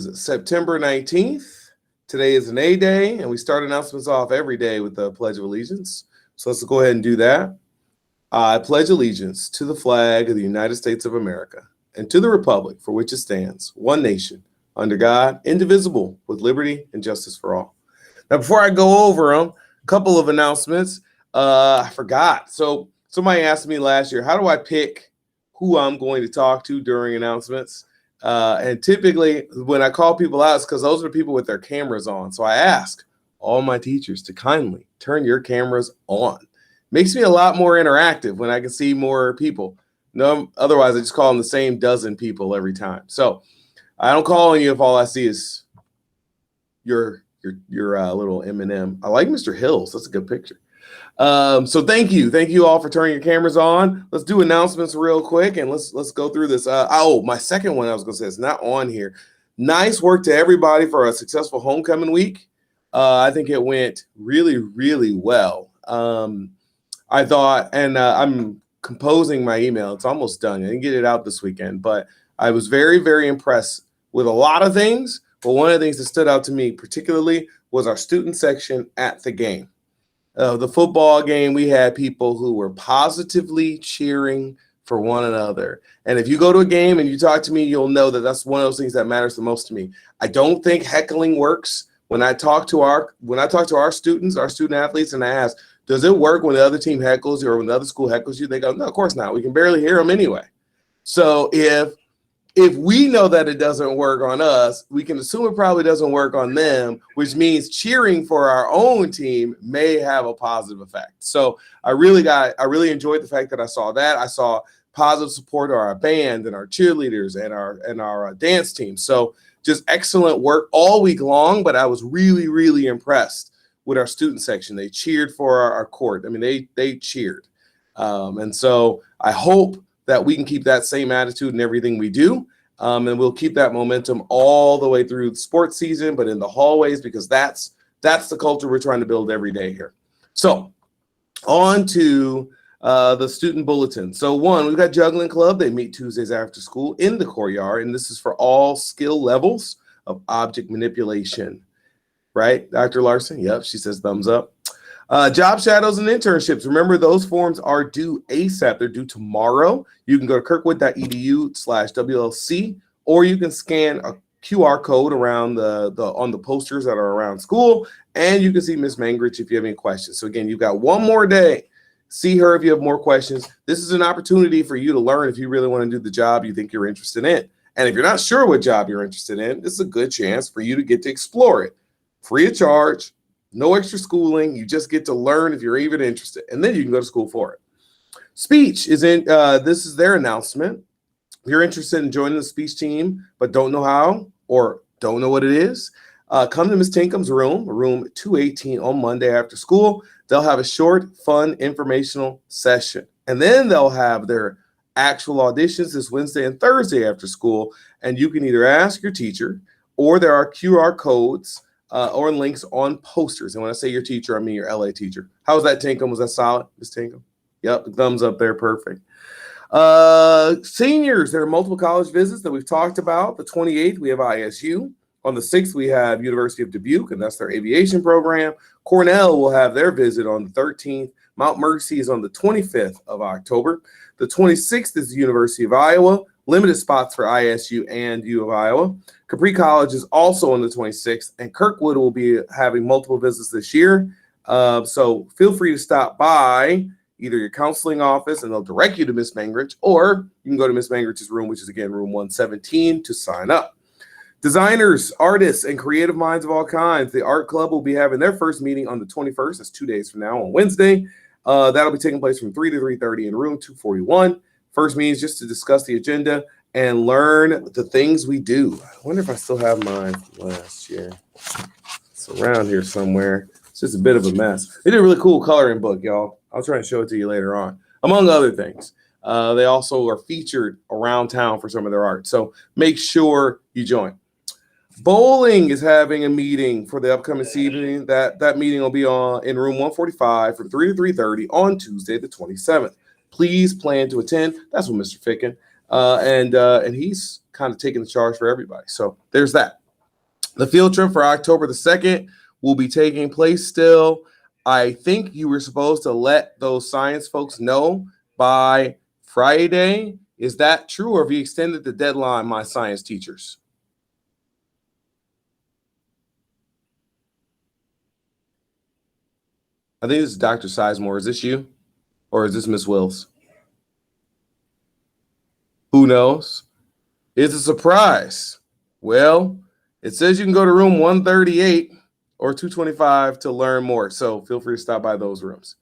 is September 19th. Today is an A day, and we start announcements off every day with the Pledge of Allegiance. So let's go ahead and do that. I pledge allegiance to the flag of the United States of America and to the republic for which it stands, one nation, under God, indivisible, with liberty and justice for all. Now, before I go over them, a couple of announcements. I forgot. So somebody asked me last year, how do I pick who I'm going to talk to during announcements? And typically when I call people out, it's because those are people with their cameras on. So I ask all my teachers to kindly turn your cameras on. Makes me a lot more interactive when I can see more people. No, otherwise I just call them the same dozen people every time. So I don't call on you if all I see is your little M&M. I like Mr. Hills. That's a good picture. So thank you all for turning your cameras on. Let's do announcements real quick and let's go through this. My second one I was gonna say is not on here. Nice work to everybody for a successful homecoming week. I think it went really, really well. I thought, and I'm composing my email. It's almost done. I didn't get it out this weekend, but I was very, very impressed with a lot of things. But one of the things that stood out to me particularly was our student section at the game. The football game, we had people who were positively cheering for one another. And if you go to a game and you talk to me, you'll know that that's one of those things that matters the most to me. I don't think heckling works. When I talk to our students, our student athletes, and I ask, does it work when the other team heckles you or when the other school heckles you? They go, no, of course not. We can barely hear them anyway. So if we know that it doesn't work on us, we can assume it probably doesn't work on them, which means cheering for our own team may have a positive effect. So I really enjoyed the fact that I saw that. I saw positive support of our band and our cheerleaders and our dance team. So just excellent work all week long, but I was really, really impressed with our student section. They cheered for our court. I mean, they cheered. And so I hope that we can keep that same attitude in everything we do. And we'll keep that momentum all the way through the sports season, but in the hallways, because that's the culture we're trying to build every day here. So on to the student bulletin. So one, we've got Juggling Club. They meet Tuesdays after school in the courtyard, and this is for all skill levels of object manipulation. Right, Dr. Larson? Yep, she says thumbs up. Job shadows and internships. Remember, those forms are due ASAP. They're due tomorrow. You can go to kirkwood.edu/WLC, or you can scan a QR code around on the posters that are around school, and you can see Ms. Mangrich if you have any questions. So again, you've got one more day. See her if you have more questions. This is an opportunity for you to learn if you really want to do the job you think you're interested in. And if you're not sure what job you're interested in, this is a good chance for you to get to explore it. Free of charge, no extra schooling. You just get to learn if you're even interested, and then you can go to school for it. Speech is in. This is their announcement. If you're interested in joining the speech team but don't know how or don't know what it is, come to Ms. Tinkum's room 218 on Monday after school. They'll have a short, fun, informational session, and then they'll have their actual auditions this Wednesday and Thursday after school. And you can either ask your teacher, or there are QR codes or links on posters. And when I say your teacher, I mean your LA teacher. How was that, Tinkum? Was that solid, Ms. Tinkum? Yep, thumbs up there, perfect. Seniors, there are multiple college visits that we've talked about. The 28th, we have ISU. On the 6th, we have University of Dubuque, and that's their aviation program. Cornell will have their visit on the 13th. Mount Mercy is on the 25th of October. The 26th is the University of Iowa. Limited spots for ISU and U of Iowa. Capri College is also on the 26th, and Kirkwood will be having multiple visits this year. So feel free to stop by either your counseling office, and they'll direct you to Ms. Mangrich, or you can go to Ms. Mangrich's room, which is, again, room 117, to sign up. Designers, artists, and creative minds of all kinds. The Art Club will be having their first meeting on the 21st. That's 2 days from now on Wednesday. That'll be taking place from 3 to 3:30 in room 241. First meeting is just to discuss the agenda and learn the things we do. I wonder if I still have mine from last year. It's around here somewhere. It's just a bit of a mess. They did a really cool coloring book, y'all. I'll try and show it to you later on, among other things. They also are featured around town for some of their art. So make sure you join. Bowling is having a meeting for the upcoming season. That meeting will be in room 145 from 3 to 3:30 on Tuesday, the 27th. Please plan to attend. That's what Mr. Ficken. And he's kind of taking the charge for everybody. So there's that. The field trip for October the 2nd will be taking place still. I think you were supposed to let those science folks know by Friday. Is that true, or have you extended the deadline, my science teachers? I think this is Dr. Sizemore. Is this you? Or is this Miss Wills? Who knows? It's a surprise. Well, it says you can go to room 138 or 225 to learn more. So feel free to stop by those rooms.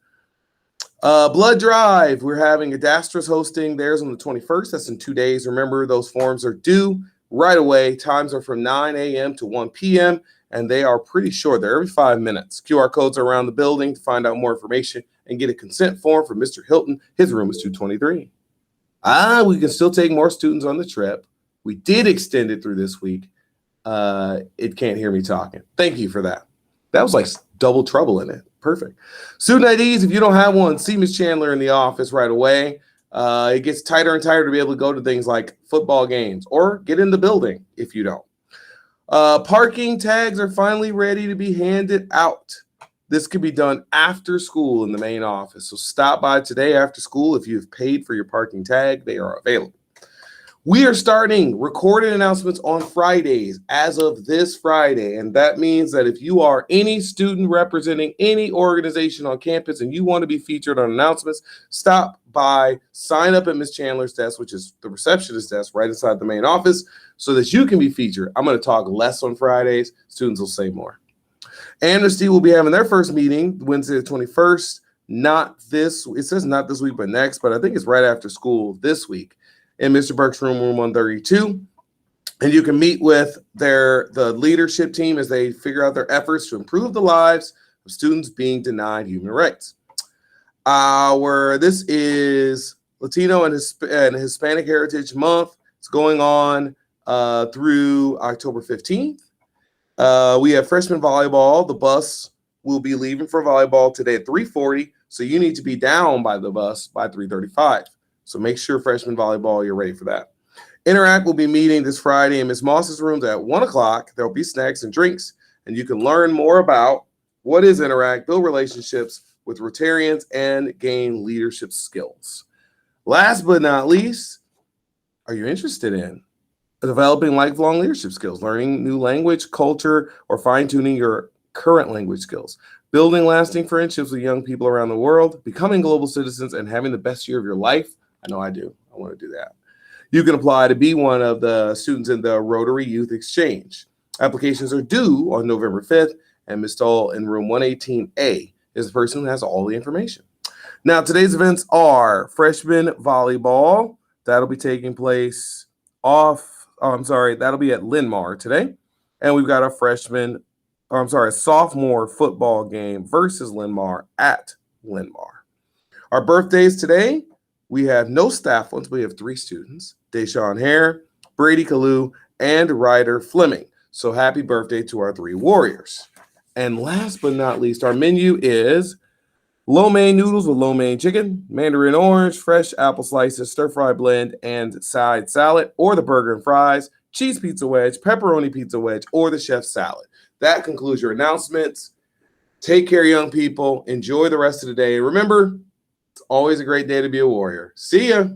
Blood drive. We're having Adastris hosting theirs on the 21st. That's in 2 days. Remember, those forms are due right away. Times are from 9 a.m. to 1 p.m. and they are pretty short. They're every 5 minutes. QR codes are around the building to find out more information and get a consent form from Mr. Hilton. His room is 223. We can still take more students on the trip. We did extend it through this week. It can't hear me talking. Thank you for that. That was like double trouble in it. Perfect. Student IDs, if you don't have one, see Ms. Chandler in the office right away. It gets tighter and tighter to be able to go to things like football games or get in the building if you don't. Parking tags are finally ready to be handed out. This can be done after school in the main office. So stop by today after school. If you've paid for your parking tag, they are available. We are starting recorded announcements on Fridays as of this Friday. And that means that if you are any student representing any organization on campus and you want to be featured on announcements, stop by, sign up at Ms. Chandler's desk, which is the receptionist desk right inside the main office, so that you can be featured. I'm going to talk less on Fridays. Students will say more. Amnesty will be having their first meeting Wednesday the 21st. It says not this week, but next, but I think it's right after school this week in Mr. Burke's room 132. And you can meet with the leadership team as they figure out their efforts to improve the lives of students being denied human rights. This is Latino and Hispanic Heritage Month. It's going on through October 15th. We have freshman volleyball. The bus will be leaving for volleyball today at 3:40. So you need to be down by the bus by 3:35. So make sure freshman volleyball, you're ready for that. Interact will be meeting this Friday in Ms. Moss's rooms at 1 o'clock. There'll be snacks and drinks, and you can learn more about what is Interact, build relationships with Rotarians, and gain leadership skills. Last but not least, are you interested in developing lifelong leadership skills, learning new language, culture, or fine-tuning your current language skills, building lasting friendships with young people around the world, becoming global citizens, and having the best year of your life? I know I do. I want to do that. You can apply to be one of the students in the Rotary Youth Exchange. Applications are due on November 5th, and Ms. Stoll in room 118A is the person who has all the information. Now, today's events are freshman volleyball. That'll be taking place that'll be at Linn-Mar today. And we've got a sophomore football game versus Linn-Mar at Linn-Mar. Our birthdays today, we have no staff ones, but we have 3 students, Deshaun Hare, Brady Kalu, and Ryder Fleming. So happy birthday to our 3 Warriors. And last but not least, our menu is lo mein noodles with lo mein chicken, mandarin orange, fresh apple slices, stir-fry blend, and side salad, or the burger and fries, cheese pizza wedge, pepperoni pizza wedge, or the chef's salad. That concludes your announcements. Take care, young people. Enjoy the rest of the day. Remember, it's always a great day to be a warrior. See ya.